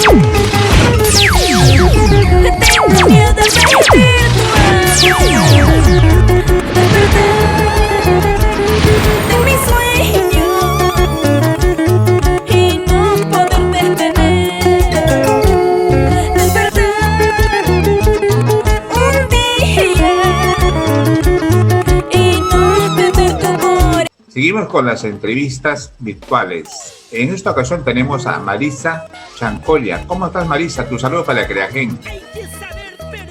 Tengo miedo de mi sueño y no poder detener. Despertar un día y no tener tu amor. Seguimos con las entrevistas virtuales. En esta ocasión tenemos a Marisa Chancolia. ¿Cómo estás, Marisa? Tu saludo para la Creagen.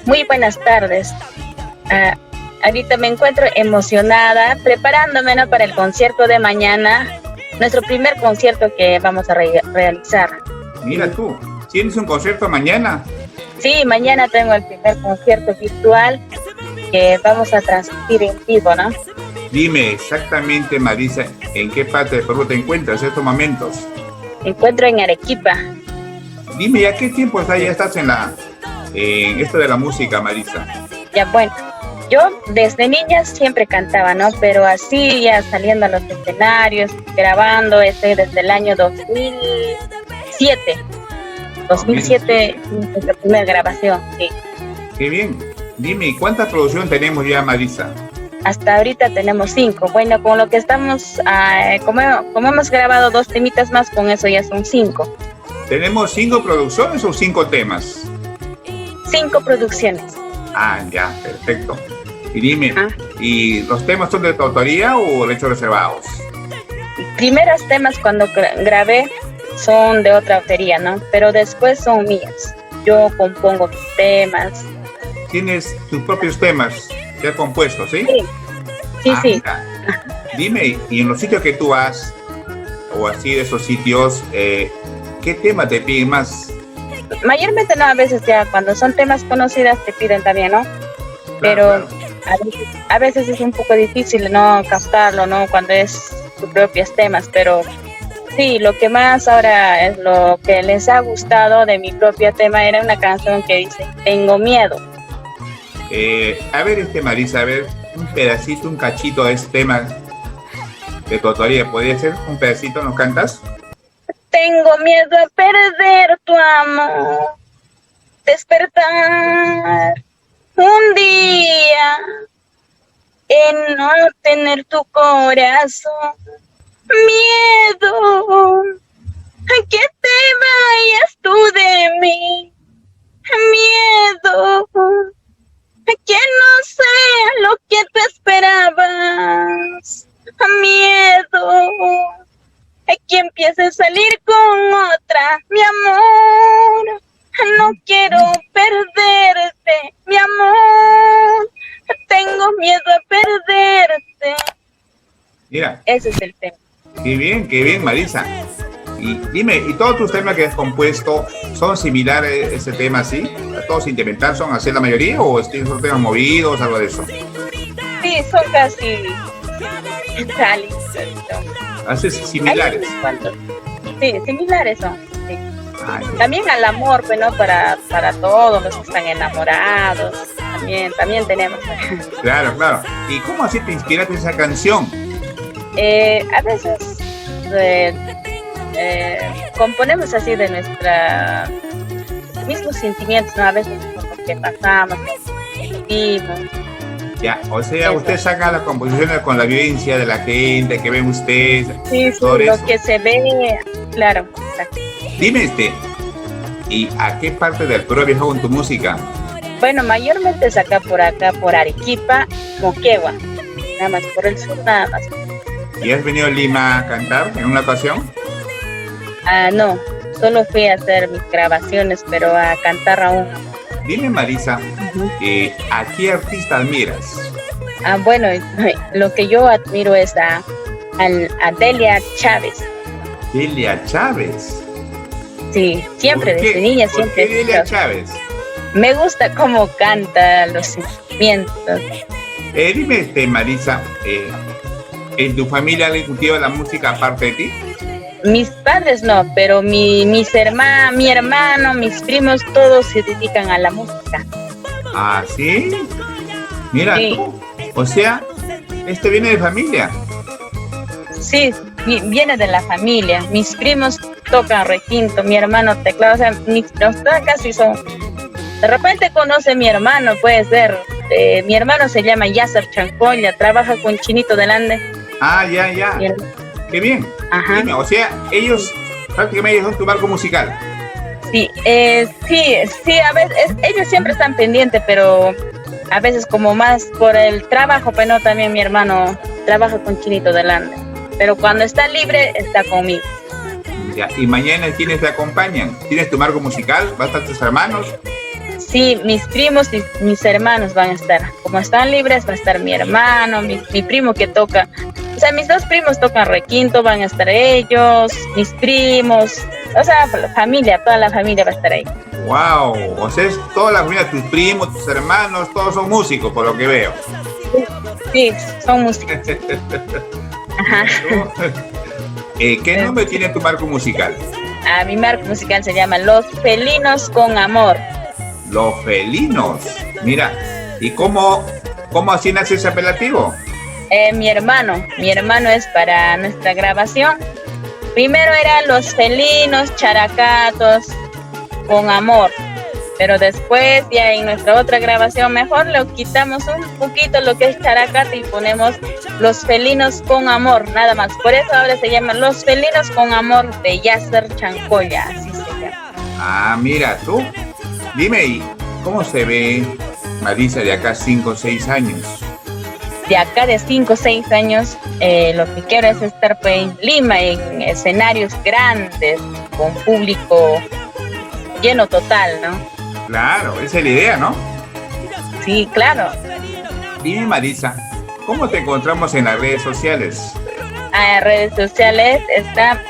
Muy buenas tardes. Ahorita me encuentro emocionada, preparándome, ¿no?, para el concierto de mañana, nuestro primer concierto que vamos a realizar. Mira tú, ¿tienes un concierto mañana? Sí, mañana tengo el primer concierto virtual que vamos a transmitir en vivo, ¿no? Dime exactamente, Marisa, ¿en qué parte de Perú te encuentras en estos momentos? Me encuentro en Arequipa. Dime, ¿ya qué tiempo ya estás en esto de la música, Marisa? Ya, bueno, yo desde niña siempre cantaba, ¿no? Pero así ya saliendo a los escenarios, grabando, desde el año 2007. 2007 es la primera grabación, sí. Qué bien. Dime, ¿y cuánta producción tenemos ya, Marisa? Hasta ahorita tenemos 5. Bueno, con lo que estamos, como hemos grabado 2 temitas más, con eso ya son 5. ¿Tenemos 5 producciones o 5 temas? 5 producciones. Ah, ya, perfecto. Y dime, ¿y los temas son de tu autoría o derechos reservados? Primeros temas cuando grabé son de otra autoría, ¿no? Pero después son mías. Yo compongo mis temas. ¿Tienes tus propios temas ya compuestos, sí? Sí, sí. Dime, y en los sitios que tú vas, o así de esos sitios, ¿qué tema te piden más? Mayormente no, a veces ya cuando son temas conocidas te piden también, ¿no? Pero Claro. A veces es un poco difícil, ¿no?, captarlo, ¿no?, cuando es tus propios temas, pero sí, lo que más ahora es lo que les ha gustado de mi propio tema era una canción que dice, tengo miedo. A ver, Marisa, a ver, un pedacito, un cachito de este tema de tu autoría, ¿podría ser un pedacito? ¿Nos cantas? Tengo miedo a perder tu amor, despertar un día en no tener tu corazón, miedo a que te vayas tú de mí, miedo a que no sea lo que tú esperabas, miedo a que empieces a salir con otra, mi amor, no quiero perderte, mi amor, tengo miedo a perderte. Mira. Ese es el tema. Qué bien, Marisa. Y dime, ¿y todos tus temas que has compuesto son similares a ese tema así? ¿Todos sentimentales son así la mayoría o son temas movidos, algo de eso? Sí, son casi Así similares. Sí, similares son. Sí. Ay, También al amor, pues, ¿no? Para todos los que están enamorados. También tenemos. claro. ¿Y cómo así te inspiraste en esa canción? A veces componemos así de nuestra mismos sentimientos, ¿no? A veces por lo que pasamos, lo que vivimos. Ya, o sea, Eso. usted saca las composiciones con la vivencia de la gente, que ven ustedes. Sí, sobre lo eso. que se ve, claro. Exacto. Dime, ¿y a qué parte del Perú has viajado con tu música? Bueno, mayormente es acá, por Arequipa, Moquegua. Nada más, por el sur, nada más. ¿Y has venido a Lima a cantar en una ocasión? No, solo fui a hacer mis grabaciones, pero a cantar aún. Dime, Marisa, ¿a qué artista admiras? Bueno, lo que yo admiro es a Delia Chávez. Delia Chávez. Sí, siempre, ¿Por qué? desde niña, ¿Por siempre. qué Delia Chávez? Me gusta cómo canta, los sentimientos. Dime, Marisa, ¿en tu familia alguien cultiva la música aparte de ti? Mis padres no, pero mi hermano, mis primos, todos se dedican a la música. ¿Ah, sí? Mira Sí. tú, o sea, viene de familia. Sí, viene de la familia. Mis primos tocan requinto, mi hermano teclado, o sea, los casi son. De repente conoce mi hermano, puede ser. Mi hermano se llama Yasser Chancolla, trabaja con Chinito del Ande. Ah, ya. Qué bien. Ajá. Dime, o sea, ellos prácticamente son tu barco musical. Sí, sí, a veces ellos siempre están pendientes, pero a veces como más por el trabajo, pero no, también mi hermano trabaja con Chinito del Ande. Pero cuando está libre, está conmigo. Ya, y mañana, ¿quiénes te acompañan? ¿Tienes tu marco musical? ¿Vas a estar tus hermanos? Sí, mis primos y mis hermanos van a estar. Como están libres, va a estar mi hermano, mi primo que toca. O sea, mis dos primos tocan requinto, van a estar ellos, mis primos. O sea, la familia, toda la familia va a estar ahí. ¡Wow! O sea, es toda la familia, tus primos, tus hermanos, todos son músicos, por lo que veo. Sí, son músicos. Ajá. ¿Qué nombre tiene tu marco musical? Mi marco musical se llama Los Felinos con Amor. Los Felinos. Mira, ¿y cómo así nace ese apelativo? Mi hermano es para nuestra grabación. Primero eran Los Felinos, Characatos con Amor. Pero después, ya en nuestra otra grabación, mejor le quitamos un poquito lo que es Characato y ponemos Los Felinos con Amor, nada más. Por eso ahora se llama Los Felinos con Amor de Yasser Chancolla, así se llama. Ah, mira, tú. Dime, ¿y cómo se ve Marisa de acá 5 o 6 años? De acá de 5 o 6 años, lo que quiero es estar pues, en Lima, en escenarios grandes, con público lleno total, ¿no? Claro, esa es la idea, ¿no? Sí, claro. Dime, Marisa, ¿cómo te encontramos en las redes sociales? Redes sociales está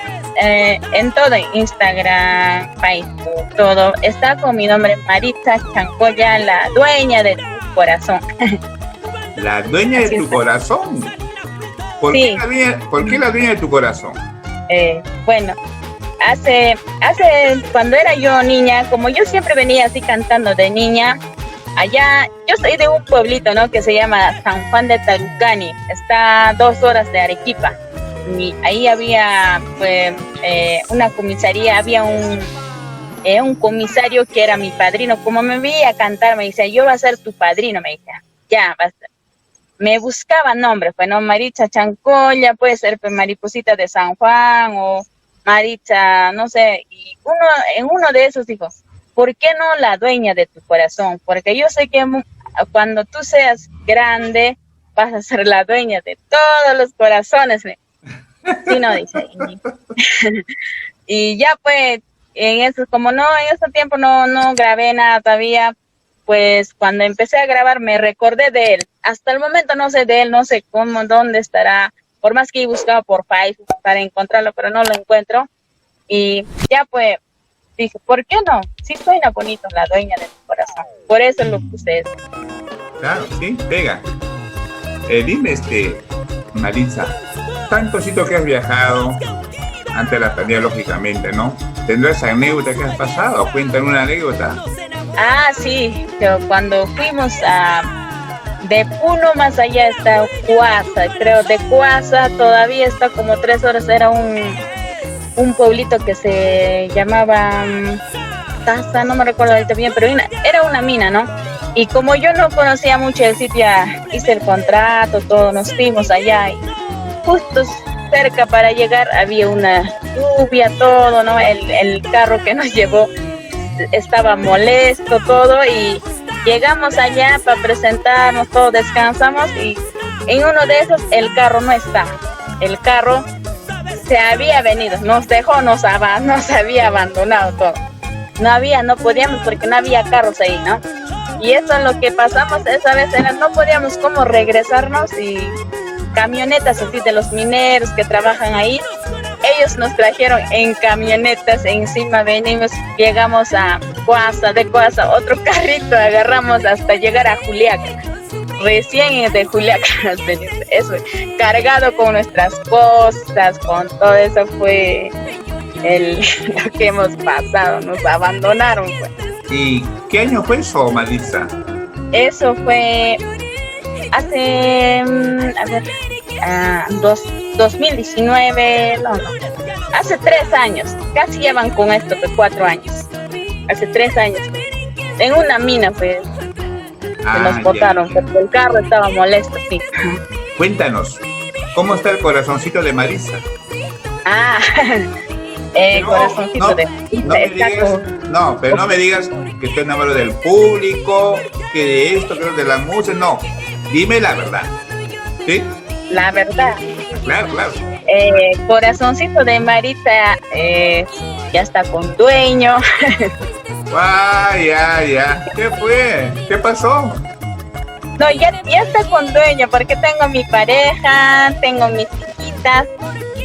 en todo, Instagram, Facebook, todo. Está con mi nombre, Marisa Chancolla, la dueña de tu corazón. ¿La dueña de tu corazón? ¿Por qué la dueña de tu corazón? Bueno, hace cuando era yo niña, como yo siempre venía así cantando de niña, allá, yo soy de un pueblito, ¿no? Que se llama San Juan de Tarucani, está a 2 horas de Arequipa. Y ahí había pues, una comisaría, había un comisario que era mi padrino. Como me veía cantar, me decía, yo voy a ser tu padrino, me decía, ya, basta. Me buscaba nombres, pues, ¿no? Marisa Chancolla, puede ser pues, Mariposita de San Juan o Marisa, no sé. Y en uno de esos dijo, ¿por qué no la dueña de tu corazón? Porque yo sé que cuando tú seas grande, vas a ser la dueña de todos los corazones. Sí, no, dice. Y ya pues, en eso, como no, en ese tiempo no grabé nada todavía, pues cuando empecé a grabar me recordé de él. Hasta el momento no sé de él, no sé cómo, dónde estará. Por más que he buscado por Facebook para encontrarlo, pero no lo encuentro. Y ya pues dije, ¿por qué no? Sí suena bonito, la dueña de tu corazón. Por eso lo puse eso. Claro, sí, pega. Dime, Marisa, tanto sitio que has viajado antes de la pandemia, lógicamente, ¿no? ¿Tendrás anécdota que has pasado? Cuéntame una anécdota. Sí, cuando fuimos de Puno más allá está Cuasa, creo, de Cuasa todavía está como 3 horas, era un pueblito que se llamaba Taza, no me recuerdo ahorita bien, pero era una mina, ¿no? Y como yo no conocía mucho el sitio, hice el contrato, todo, nos fuimos allá y justo cerca para llegar había una lluvia, todo, ¿no? El carro que nos llevó estaba molesto, todo, y llegamos allá para presentarnos, todo, descansamos y en uno de esos el carro no está. El carro se había venido, nos dejó, nos había abandonado todo. No podíamos porque no había carros ahí, ¿no? Y eso es lo que pasamos esa vez, no podíamos como regresarnos y camionetas así de los mineros que trabajan ahí, ellos nos trajeron en camionetas, encima venimos, llegamos a Cuasa, de Cuasa, otro carrito agarramos hasta llegar a Juliaca. Recién de Juliaca, eso, cargado con nuestras cosas, con todo eso fue lo que hemos pasado, nos abandonaron. Pues. ¿Y qué año fue eso, Marisa? Eso fue hace, 2019, no, hace 3 años, casi llevan con esto de 4 años, hace 3 años, en una mina pues, que nos botaron, ya. porque el carro estaba molesto, sí. Cuéntanos, ¿cómo está el corazoncito de Marisa? Ah, No, corazoncito no, de... no me digas, no, pero no me digas que estoy enamorado del público, que de esto, que de la música, no. Dime la verdad. ¿Sí? La verdad, Claro, claro. corazoncito de Marita ya está con dueño. Ah, ya. ¿Qué fue? ¿Qué pasó? No, ya está con dueño porque tengo mi pareja, tengo mis hijitas.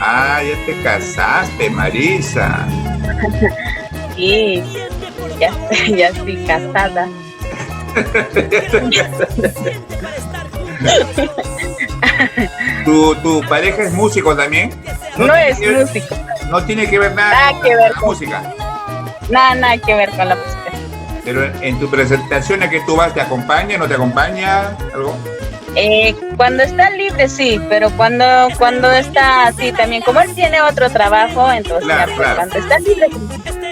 Ah, ya te casaste, Marisa. Sí, ya estoy casada. ¿Tu pareja es músico también? No tiene es que ver- músico, No tiene que ver nada Nada con que ver la con- música. nada que ver con la música. Pero en tu presentación a que tú vas, ¿te acompaña, no te acompaña? ¿Algo? Cuando está libre sí, pero cuando está así también, como él tiene otro trabajo, entonces Claro, ya, pues, claro. cuando está libre,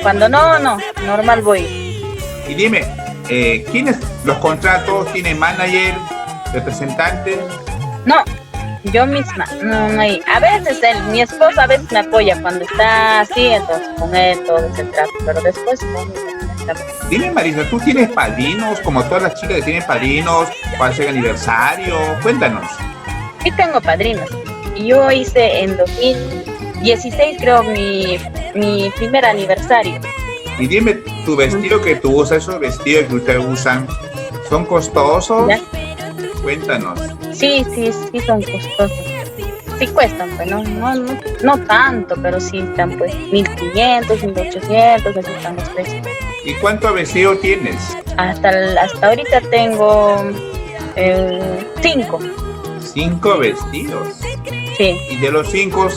cuando no, normal voy. Y dime, ¿quiénes los contratos? ¿Tiene manager, representante? No, yo misma, no hay. A veces mi esposo a veces me apoya cuando está así, entonces con él todo ese trato, pero después no. Dime, Marisa, ¿tú tienes padrinos, como todas las chicas que tienen padrinos, para hacer aniversario? Cuéntanos. Sí tengo padrinos. Yo hice en 2016 creo mi primer aniversario. Y dime, tu vestido que tú usas, esos vestidos que ustedes usan, ¿son costosos? ¿Ya? Cuéntanos. Sí, son costosos. Sí cuestan, pues no tanto, pero sí están pues 1.500, 1.800, así están los precios. ¿Y cuánto vestido tienes? Hasta ahorita tengo 5. 5 vestidos. Sí. Y de los 5,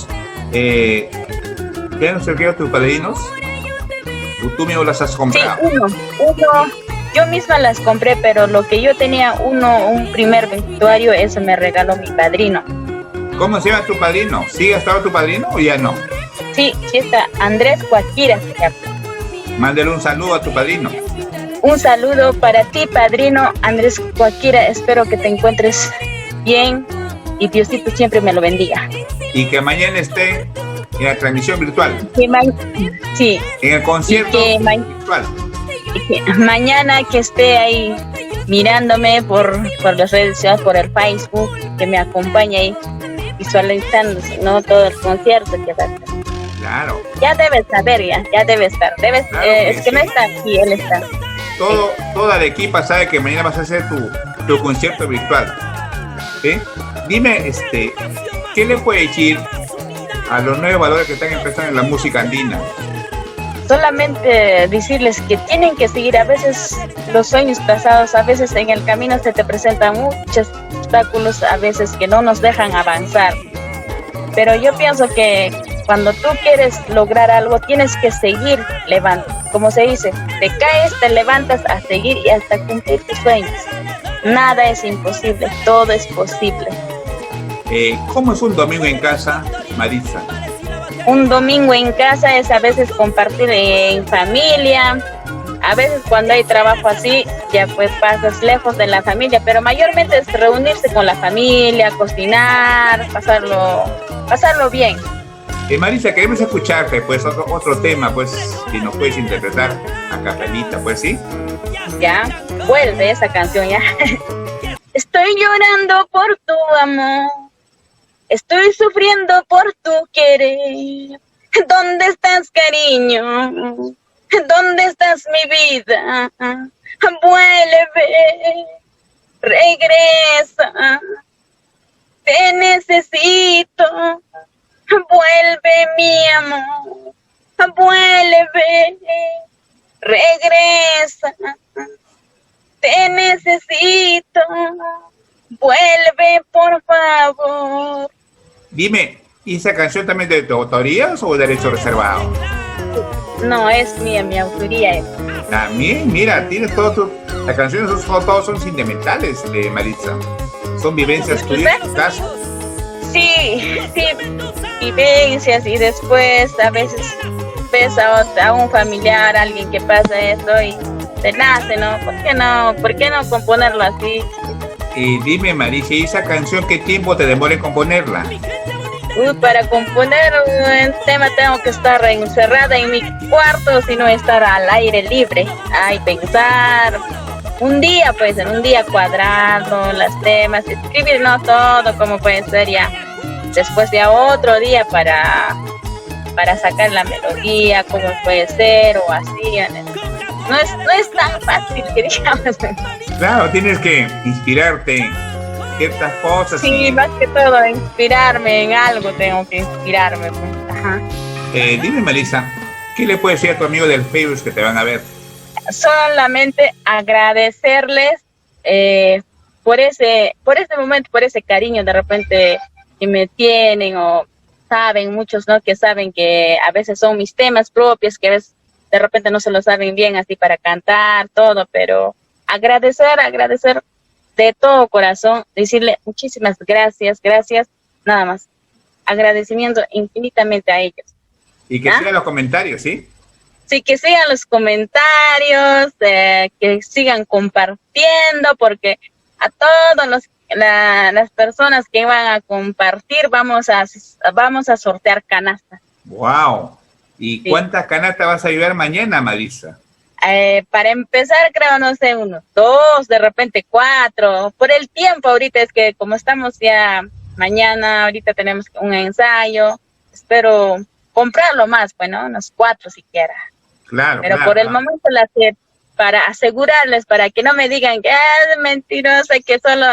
¿te han servido tus padrinos? ¿O tú mismo las has Sí, comprado? uno. Yo misma las compré, pero lo que yo tenía un primer vestuario, eso me regaló mi padrino. ¿Cómo se llama tu padrino? ¿Sigue hasta ahora tu padrino o ya no? Sí está, Andrés Cuaquira se llama. Mándale un saludo a tu padrino. Un saludo para ti, padrino Andrés Cuaquira. Espero que te encuentres bien y Diosito siempre me lo bendiga. Y que mañana esté en la transmisión virtual, Sí, en el concierto Y que virtual. mañana que esté ahí mirándome por las redes sociales, por el Facebook, que me acompañe ahí visualizando, ¿no? Todo el concierto que va a hacer. Claro. Ya debes saber, ya debe estar. Claro que es que no sí. está aquí, él está. Toda la equipa sabe que mañana vas a hacer tu concierto virtual. ¿Sí? Dime, ¿qué le puede decir a los nuevos valores que están empezando en la música andina? Solamente decirles que tienen que seguir a veces los sueños trazados, a veces en el camino se te presentan muchos obstáculos, a veces que no nos dejan avanzar. Pero yo pienso que cuando tú quieres lograr algo, tienes que seguir levantando. Como se dice, te caes, te levantas a seguir y hasta cumplir tus sueños. Nada es imposible, todo es posible. ¿Cómo es un domingo en casa, Marisa? Un domingo en casa es a veces compartir en familia, a veces cuando hay trabajo así, ya pues pasas lejos de la familia, pero mayormente es reunirse con la familia, cocinar, pasarlo bien. Marisa, queremos escucharte, pues, otro tema, pues, si nos puedes interpretar a capelita, pues, ¿sí? Ya, vuelve esa canción ya. Estoy llorando por tu amor, estoy sufriendo por tu querer. ¿Dónde estás, cariño? ¿Dónde estás, mi vida? Vuelve, regresa, te necesito. Vuelve, mi amor, vuelve, regresa, te necesito, vuelve por favor. Dime, ¿y esa canción también de tu autoría o de derecho reservado? No, es mía, mi autoría es. También, mira, tienes las canciones todas son sentimentales de Marisa. Son vivencias tuyas en tu casa. sí, vivencias y después a veces ves a un familiar, alguien que pasa eso y te nace, ¿no? ¿Por qué no? ¿Por qué no componerlo así? Y dime, Marisa, ¿y esa canción qué tiempo te demora en componerla? Para componer un tema tengo que estar encerrada en mi cuarto, sino estar al aire libre. Ay, pensar un día, pues, en un día cuadrado, los temas, escribir, no todo, como puede ser ya. Después ya otro día para sacar la melodía, como puede ser, o así. No es tan fácil que digamos. Claro, tienes que inspirarte en ciertas cosas. Sí, más que todo, inspirarme en algo tengo que inspirarme, pues. Ajá. Dime, Marisa, ¿qué le puedes decir a tu amigo del Facebook que te van a ver? Solamente agradecerles por ese momento, por ese cariño de repente que me tienen, o saben muchos, ¿no? Que saben que a veces son mis temas propios, que a veces de repente no se lo saben bien así para cantar, todo, pero agradecer de todo corazón, decirle muchísimas gracias, nada más. Agradecimiento infinitamente a ellos. Y que sigan los comentarios, ¿sí? Sí, que sigan los comentarios, que sigan compartiendo, porque a todos las personas que van a compartir vamos a sortear canastas. ¡Wow! ¿Y Sí. cuántas canastas vas a llevar mañana, Marisa? Para empezar, creo, no sé, 1, 2, de repente 4. Por el tiempo ahorita es que como estamos ya mañana, ahorita tenemos un ensayo, espero comprarlo más, bueno, unos 4 siquiera. Claro, Pero claro, por el claro. momento para asegurarles, para que no me digan que es mentirosa, que solo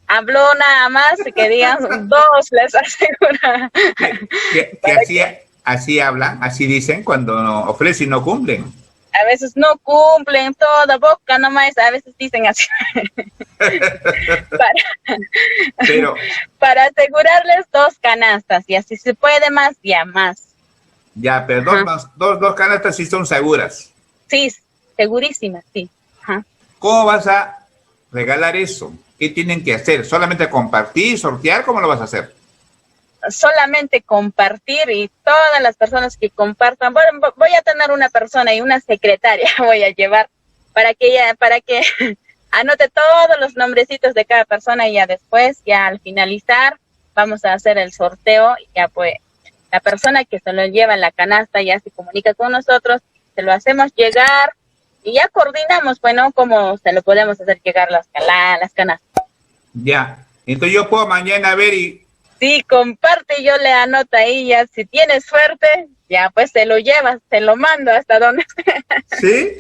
habló nada más, que digan 2, les aseguro. Que así hablan, así dicen cuando ofrecen y no cumplen. A veces no cumplen, toda boca nomás, a veces dicen así. Pero, Para asegurarles 2 canastas, y así se puede más, ya más. ya, pero dos canastas sí son seguras. Sí, segurísima, sí. Ajá. ¿Cómo vas a regalar eso? ¿Qué tienen que hacer? ¿Solamente compartir, sortear? ¿Cómo lo vas a hacer? Solamente compartir, y todas las personas que compartan, bueno, voy a tener una persona y una secretaria voy a llevar para que anote todos los nombrecitos de cada persona, y ya después, ya al finalizar, vamos a hacer el sorteo, y ya pues la persona que se lo lleva en la canasta ya se comunica con nosotros, se lo hacemos llegar y ya coordinamos, bueno, cómo se lo podemos hacer llegar las canastas. Ya, entonces yo puedo mañana ver y... Sí, comparte y yo le anoto ahí, ya si tienes suerte, ya pues te lo llevas, te lo mando hasta donde. ¿Sí?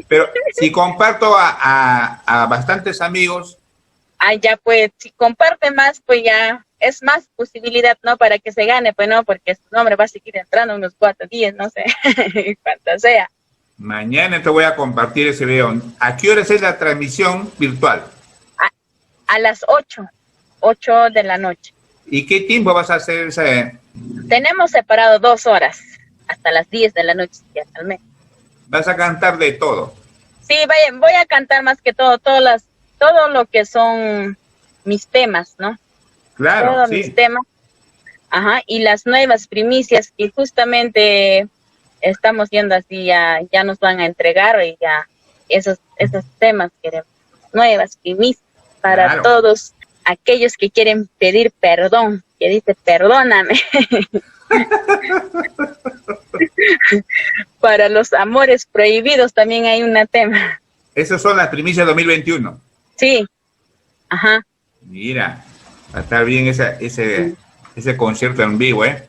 Pero si comparto a bastantes amigos... Ya pues, si comparte más, pues ya es más posibilidad, ¿no? Para que se gane, pues no, porque su nombre va a seguir entrando unos 4 días, no sé, cuánto sea. Mañana te voy a compartir ese video. ¿A qué horas es la transmisión virtual? A las 8 de la noche. ¿Y qué tiempo vas a hacer ese? Tenemos separado 2 horas, hasta las 10 de la noche, ya al mes. Vas a cantar de todo. Sí, voy a cantar más que todo lo que son mis temas, ¿no? Claro, Todos sí. mis temas. Ajá, y las nuevas primicias que justamente estamos viendo así, ya nos van a entregar, y ya esos temas queremos, nuevas primicias para Claro. todos aquellos que quieren pedir perdón, que dice perdóname. Para los amores prohibidos también hay un tema. Esas son las primicias 2021. Sí, ajá. Mira, va a estar bien ese concierto en vivo, ¿eh?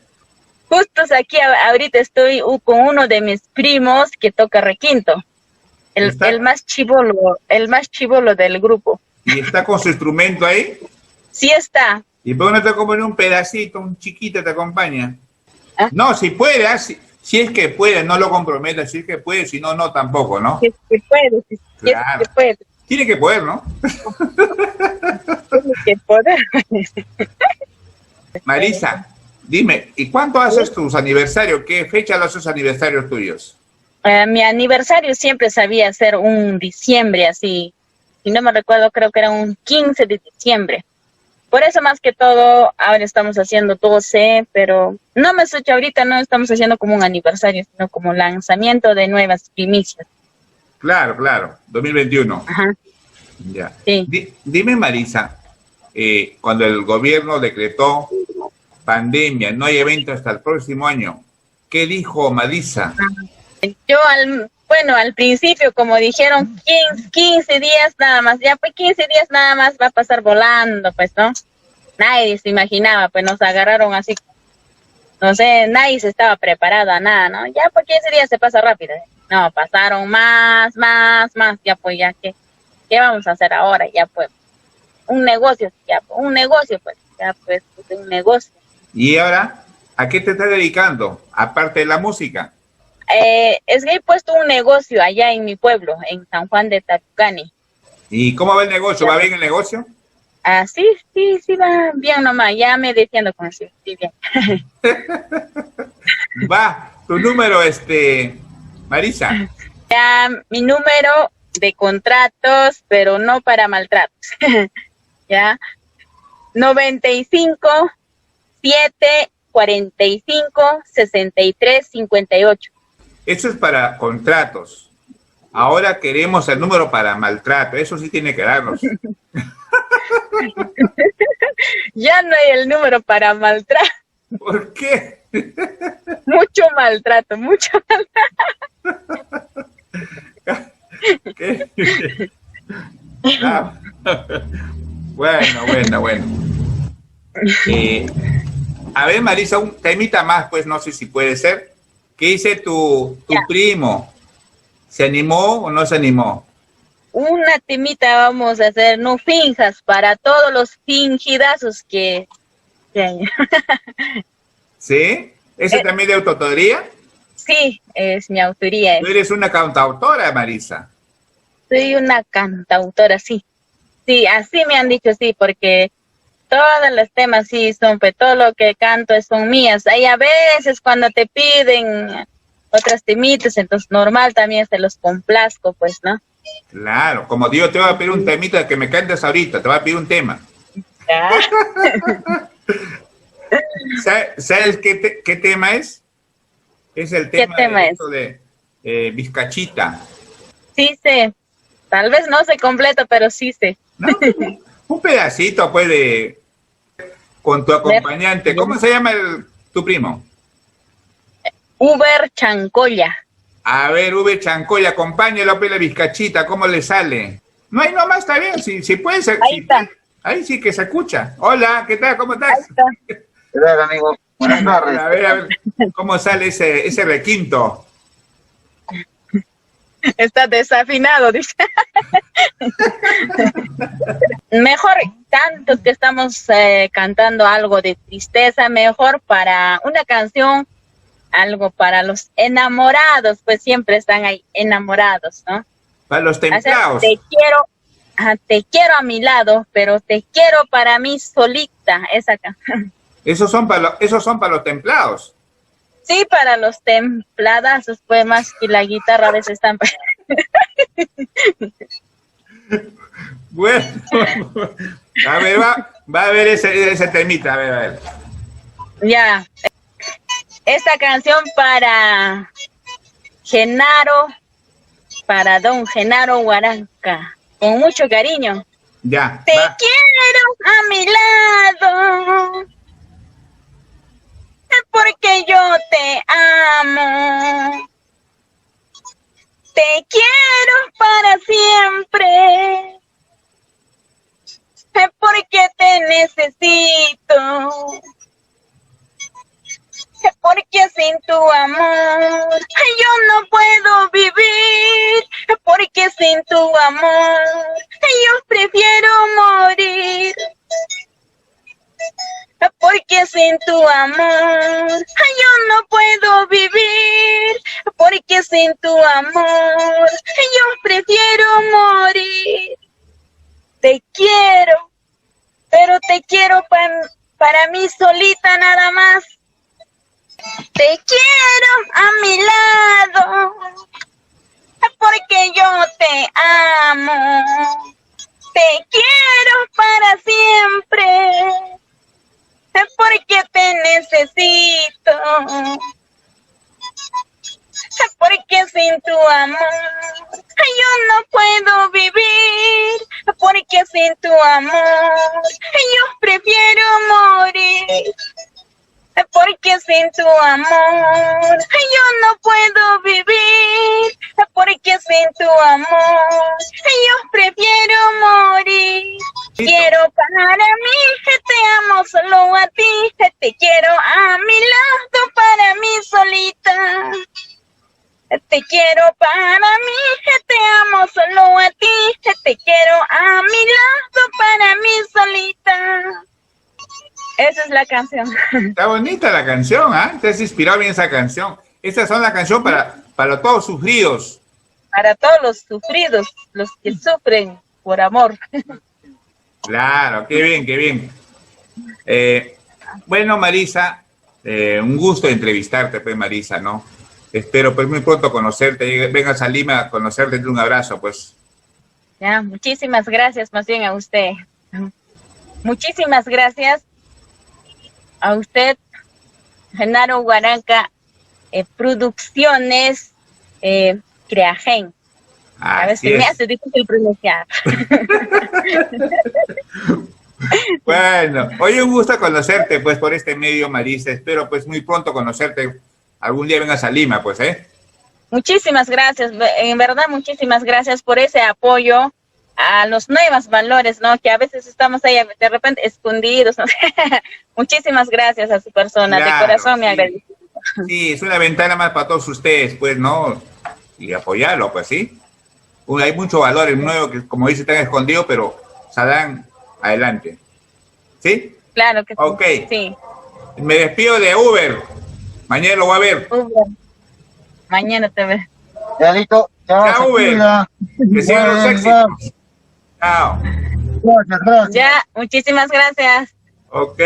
Justo aquí ahorita estoy con uno de mis primos que toca requinto, el más chibolo del grupo. ¿Y está con su instrumento ahí? Sí está. ¿Y por qué no te acompaña un pedacito, un chiquito te acompaña? ¿Ah? No, si puede, si es que puede, no lo comprometas, si es que puede, si no, no tampoco, ¿no? Si es que puede, si Claro. es que puede. Tiene que poder, ¿no? Tiene que poder. Marisa, dime, ¿y cuánto haces tus aniversarios? ¿Qué fecha los haces aniversarios tuyos? Mi aniversario siempre sabía ser un diciembre, así. Si no me recuerdo, creo que era un 15 de diciembre. Por eso más que todo, ahora estamos haciendo 12, pero no me escucho ahorita, no estamos haciendo como un aniversario, sino como lanzamiento de nuevas primicias. Claro, claro, 2021. Ajá, Ya. sí. Dime, Marisa, cuando el gobierno decretó pandemia, no hay evento hasta el próximo año, ¿qué dijo Marisa? Yo, bueno, al principio, como dijeron, 15 días nada más, ya pues 15 días nada más va a pasar volando, pues, ¿no? Nadie se imaginaba, pues nos agarraron así, no sé, nadie se estaba preparado a nada, ¿no? Ya por 15 días se pasa rápido. No, pasaron más, ya pues, ya, ¿qué vamos a hacer ahora? Ya pues, un negocio, pues, ya pues, un negocio. ¿Y ahora a qué te estás dedicando, aparte de la música? Es que he puesto un negocio allá en mi pueblo, en San Juan de Tatucani. ¿Y cómo va el negocio? ¿Va bien el negocio? Ah, sí, va bien nomás, ya me defiendo con eso, sí, bien. Va, tu número, Marisa. Ya, mi número de contratos, pero no para maltratos. Ya, 95 7 45 63 58. Eso es para contratos. Ahora queremos el número para maltrato. Eso sí tiene que darnos. Ya no hay el número para maltrato. ¿Por qué? Mucho maltrato, mucho maltrato. ¿Qué? Ah, bueno. A ver, Marisa, un temita más, pues no sé si puede ser. ¿Qué dice tu primo? ¿Se animó o no se animó? Una temita vamos a hacer, no finjas, para todos los fingidazos que hay. ¿Sí? ¿Ese también de autoría? Sí, es mi autoría. Tú eres una cantautora, Marisa. Soy una cantautora, sí. Sí, así me han dicho, sí, porque todos los temas sí son, pues todo lo que canto son mías. Hay a veces cuando te piden otras temitas, entonces normal también se los complazco, pues, ¿no? Claro, como digo, te voy a pedir un temita que me cantes ahorita, te voy a pedir un tema. Ya. ¿Sabes qué tema es? Es el tema, de Vizcachita. Sí sé, tal vez no sé completo, pero sí sé. ¿No? Un pedacito, pues, con tu acompañante. ¿Cómo se llama tu primo? Uber Chancoya. A ver, Uber Chancoya, acompáñalo, pues, la Vizcachita, ¿cómo le sale? No hay nomás, está bien, si puede ser. Ahí está. Ahí sí que se escucha. Hola, ¿qué tal? ¿Cómo estás? Ahí está. ¿Qué tal, amigo? Buenas tardes. A ver, ¿cómo sale ese requinto? Está desafinado, dice. Mejor, tanto que estamos cantando algo de tristeza, mejor para una canción, algo para los enamorados, pues siempre están ahí enamorados, ¿no? Para los templados. Te quiero a mi lado, pero te quiero para mí solita, esa canción. Esos son para los templados. Sí, para los templadazos, pues más que la guitarra a veces están. Bueno, a ver, va a ver ese temita, a ver. Ya, esta canción para Genaro, para don Genaro Huaranca, con mucho cariño. Ya. Te quiero a mi lado, porque yo te amo. Te quiero para siempre, porque te necesito. Porque sin tu amor yo no puedo vivir. Porque sin tu amor yo prefiero morir. Porque sin tu amor yo no puedo vivir. Porque sin tu amor yo prefiero morir. Te quiero, pero te quiero para mí solita nada más. Te quiero a mi lado, porque yo te amo. Te quiero para siempre, porque te necesito, porque sin tu amor yo no puedo vivir, porque sin tu amor yo prefiero morir, porque sin tu amor yo no puedo vivir, porque sin tu amor yo prefiero morir. Quiero para mí, te amo solo a ti, te quiero a mi lado para mí solita. Te quiero para mí, te amo solo a ti, te quiero a mi lado para mí solita. Esa es la canción. Está bonita la canción, ¿ah? Te has inspirado bien esa canción. Estas son las canciones para todos sufridos. Para todos los sufridos, los que sufren por amor. Claro, qué bien, qué bien. Bueno, Marisa, un gusto entrevistarte, pues, Marisa, ¿no? Espero, pues, muy pronto conocerte. Vengas a Lima a conocerte, un abrazo, pues. Ya, muchísimas gracias más bien a usted. Muchísimas gracias a usted, Genaro Guaranca, Producciones Creagen. A ver, se me hace difícil pronunciar. Bueno, hoy un gusto conocerte, pues, por este medio, Marisa. Espero, pues, muy pronto conocerte. Algún día vengas a Lima, pues, ¿eh? Muchísimas gracias, en verdad, muchísimas gracias por ese apoyo a los nuevos valores, ¿no? Que a veces estamos ahí de repente escondidos, ¿no? Muchísimas gracias a su persona, claro, de corazón me agradezco. Sí, es una ventana más para todos ustedes, pues, ¿no? Y apoyarlo, pues, ¿sí? Hay muchos valores nuevos que, como dice, están escondidos, pero saldrán adelante. ¿Sí? Claro que sí. Ok. Sí. Me despido de Uber. Mañana lo voy a ver. Uber. Mañana te veo. Ya listo. Chao, Uber. Que sigan los éxitos. Chao. Gracias. Ya, muchísimas gracias. Ok.